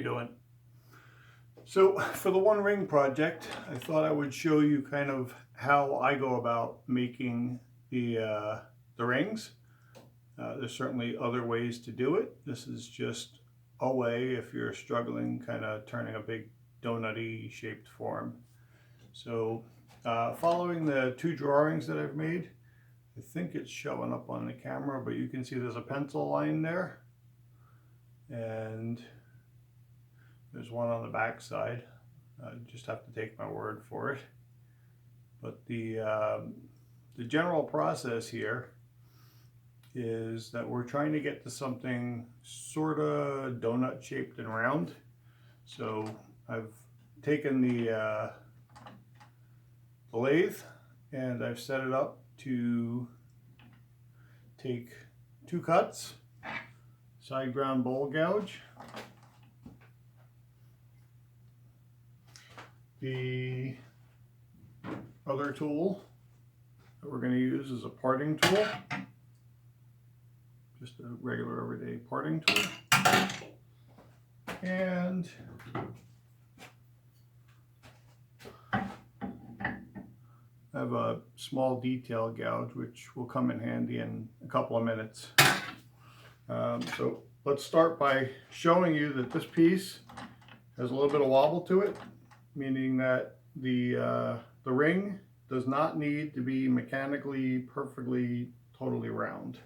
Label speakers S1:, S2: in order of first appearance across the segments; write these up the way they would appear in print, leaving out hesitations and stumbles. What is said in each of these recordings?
S1: doing? So for the One Ring project, I thought I would show you kind of how I go about making the rings. There's certainly other ways to do it. This is just a way if you're struggling kind of turning a big donut-y shaped form. So following the two drawings that I've made, I think it's showing up on the camera, but you can see there's a pencil line there. And there's one on the back side. Just have to take my word for it. But the general process here is that we're trying to get to something sort of donut shaped and round. So I've taken the lathe and I've set it up to take two cuts, side ground bowl gouge. The other tool that we're going to use is a parting tool, just a regular everyday parting tool, and I have a small detail gouge which will come in handy in a couple of minutes. So let's start by showing you that this piece has a little bit of wobble to it, meaning that the ring does not need to be mechanically perfectly totally round.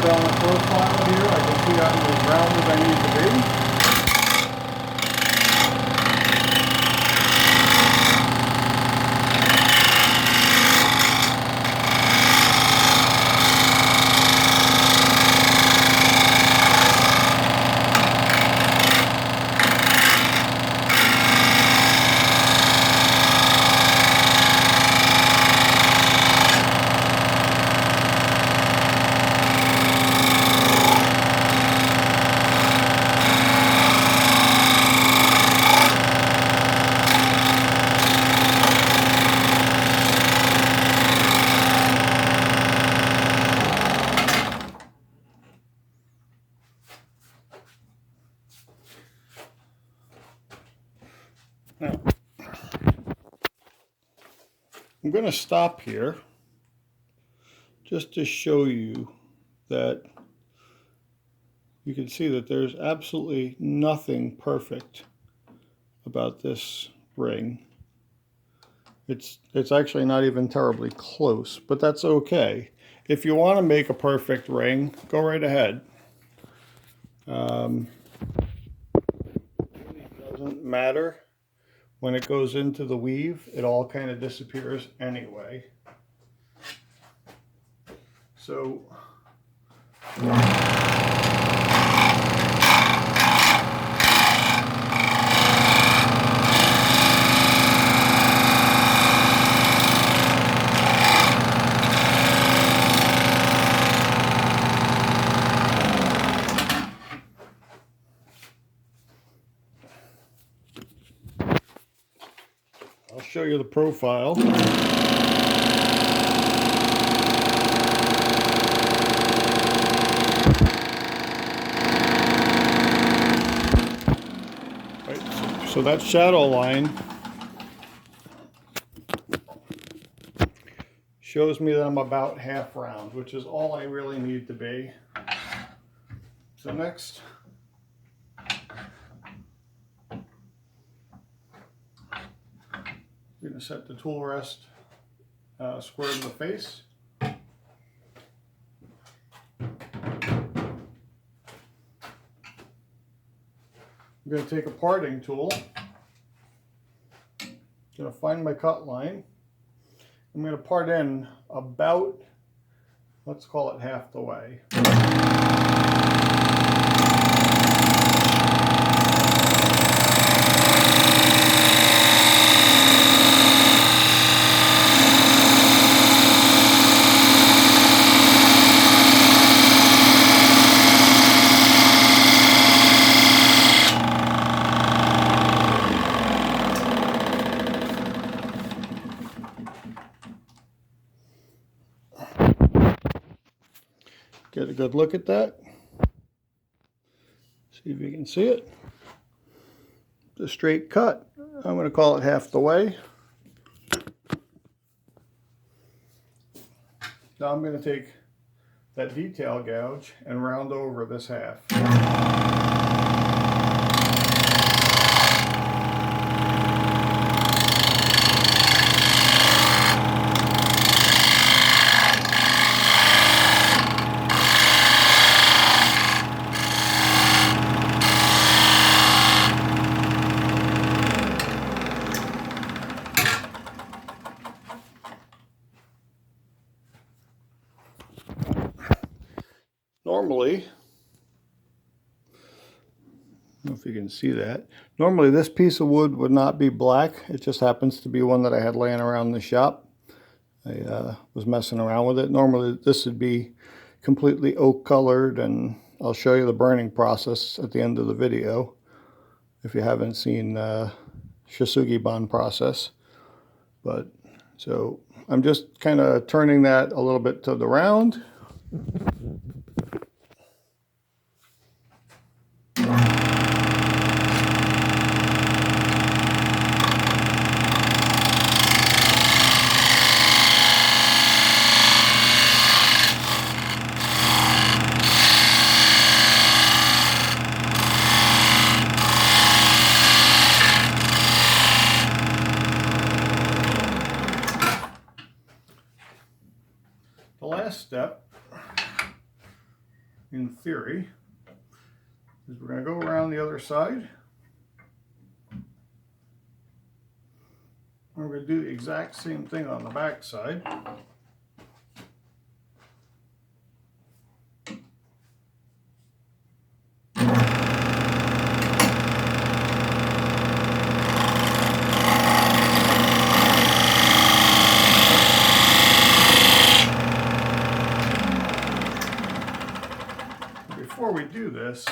S1: Down the profile here, I can see I'm as round as I need to be. Now, I'm going to stop here just to show you that you can see that there's absolutely nothing perfect about this ring. It's actually not even terribly close, but that's okay. If you want to make a perfect ring, go right ahead. It doesn't matter. When it goes into the weave, it all kind of disappears anyway. So I'll show you the profile. Right, so that shadow line shows me that I'm about half round, which is all I really need to be. So next, we're going to set the tool rest square to the face. I'm going to take a parting tool going to find my cut line. I'm going to part in about, let's call it half the way. Get a good look at that. See if you can see it. It's a straight cut. I'm going to call it half the way. Now I'm going to take that detail gouge and round over this half. Normally, I don't know if you can see that. Normally this piece of wood would not be black. It just happens to be one that I had laying around the shop. I was messing around with it. Normally this would be completely oak colored, and I'll show you the burning process at the end of the video if you haven't seen Shisugi-ban process. But so I'm just kind of turning that a little bit to the round. The last step, in theory, is we're going to go around the other side. We're going to do the exact same thing on the back side. Before we do this,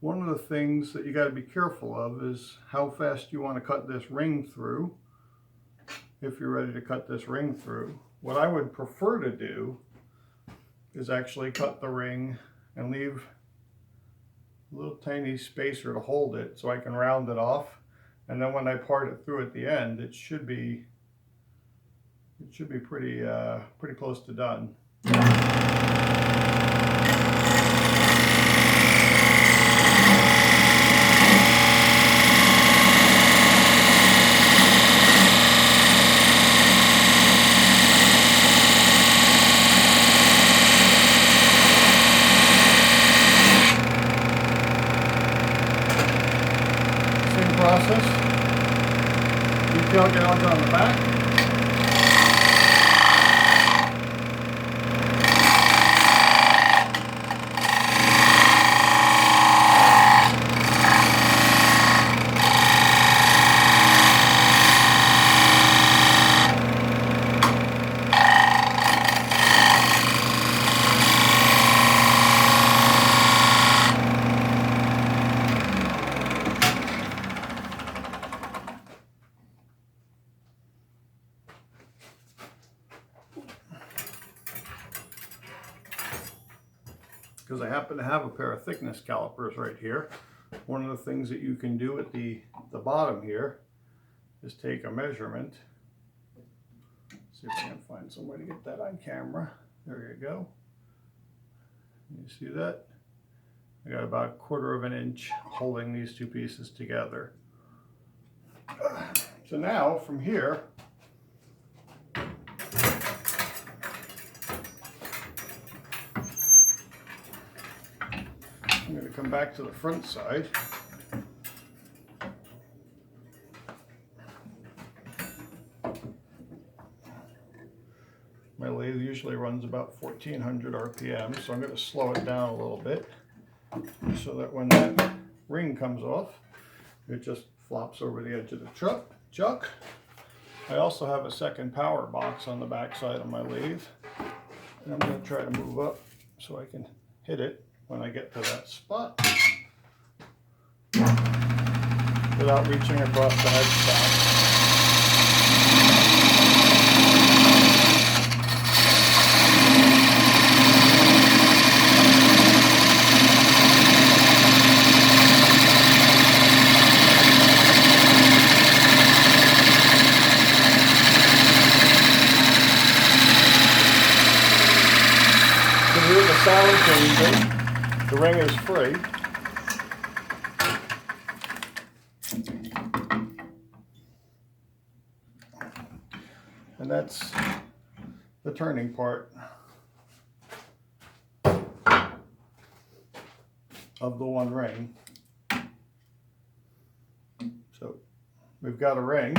S1: one of the things that you got to be careful of is how fast you want to cut this ring through. If you're ready to cut this ring through, what I would prefer to do is actually cut the ring and leave a little tiny spacer to hold it so I can round it off, and then when I part it through at the end, it should be pretty close to done. Process. Detail gouge on the back. Because I happen to have a pair of thickness calipers right here. One of the things that you can do at the bottom here is take a measurement. See if I can find some way to get that on camera. There you go. You see that? I got about 1/4 of an inch holding these two pieces together. So now from here, I'm going to come back to the front side. usually runs about 1400 RPM, so I'm going to slow it down a little bit so that when that ring comes off, it just flops over the edge of the chuck. I also have a second power box on the back side of my lathe, and I'm going to try to move up so I can hit it when I get to that spot without reaching across the headstock. Sound changing. The ring is free. And that's the turning part of the one ring. So we've got a ring.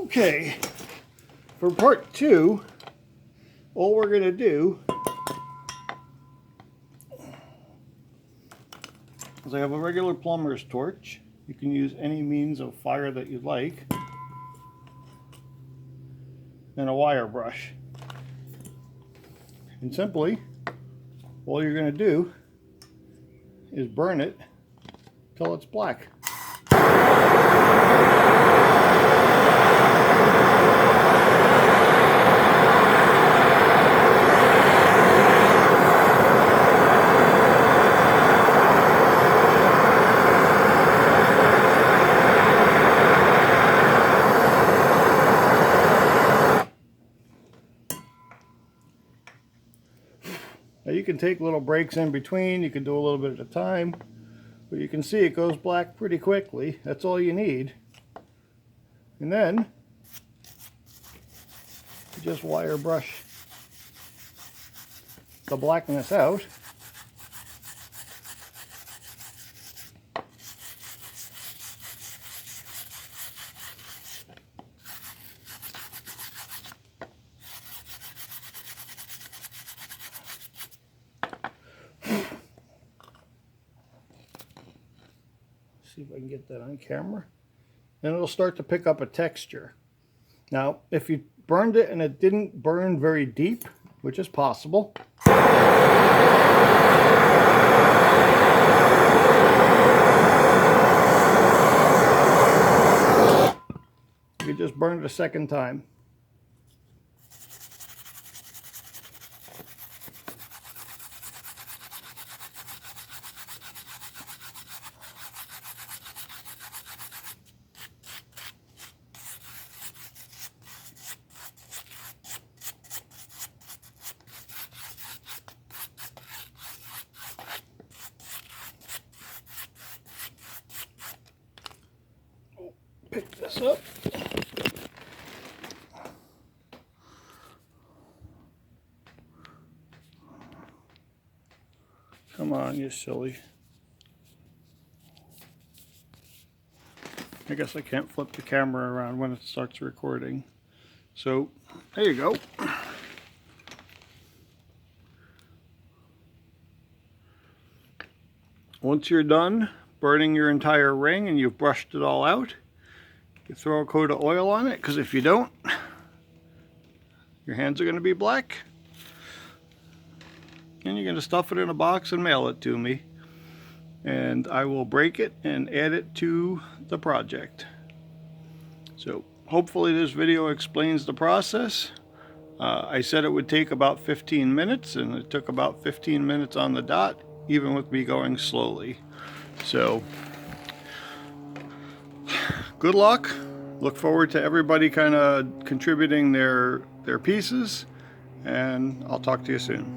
S1: Okay, for part 2, all we're going to do is I have a regular plumber's torch. You can use any means of fire that you'd like, and a wire brush. And simply, all you're going to do is burn it till it's black. Now you can take little breaks in between, you can do a little bit at a time, but you can see it goes black pretty quickly. That's all you need. And then you just wire brush the blackness out. See if I can get that on camera. And it'll start to pick up a texture. Now, if you burned it and it didn't burn very deep, which is possible, you just burn it a second time. Pick this up. Come on, you silly. I guess I can't flip the camera around when it starts recording. So, there you go. Once you're done burning your entire ring and you've brushed it all out, you throw a coat of oil on it, because if you don't, your hands are going to be black. And you're going to stuff it in a box and mail it to me. And I will break it and add it to the project. So hopefully this video explains the process. I said it would take about 15 minutes, and it took about 15 minutes on the dot, even with me going slowly. So good luck. Look forward to everybody kind of contributing their pieces, and I'll talk to you soon.